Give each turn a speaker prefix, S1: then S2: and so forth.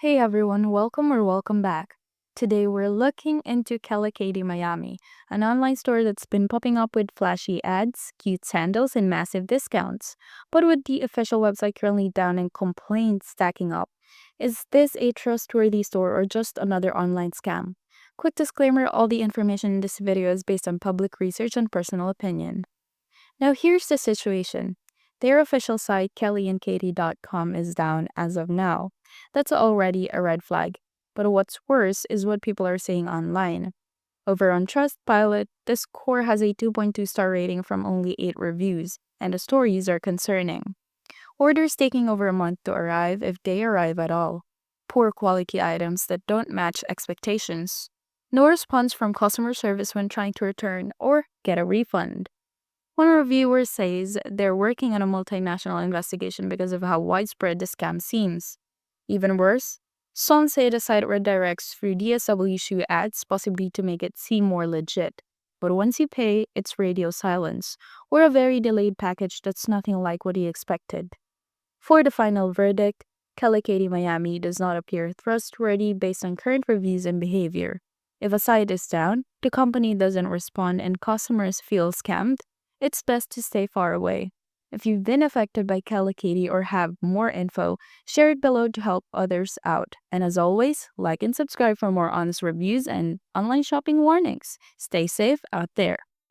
S1: Hey everyone, welcome back. Today we're looking into Kelly Katy Miami, an online store that's been popping up with flashy ads, cute sandals, and massive discounts. But with the official website currently down and complaints stacking up, is this a trustworthy store or just another online scam? Quick disclaimer, all the information in this video is based on public research and personal opinion. Now here's the situation. Their official site, kellyandkaty.com, is down as of now. That's already a red flag. But what's worse is what people are saying online. Over on Trustpilot, the score has a 2.2 star rating from only 8 reviews, and the stories are concerning. Orders taking over a month to arrive if they arrive at all. Poor quality items that don't match expectations. No response from customer service when trying to return or get a refund. One reviewer says they're working on a multinational investigation because of how widespread the scam seems. Even worse, some say the site redirects through DSW shoe ads, possibly to make it seem more legit. But once you pay, it's radio silence, or a very delayed package that's nothing like what you expected. For the final verdict, Kelly Katy Miami does not appear trustworthy based on current reviews and behavior. If a site is down, the company doesn't respond, and customers feel scammed, it's best to stay far away. If you've been affected by Kelly Katy or have more info, share it below to help others out. And as always, like and subscribe for more honest reviews and online shopping warnings. Stay safe out there.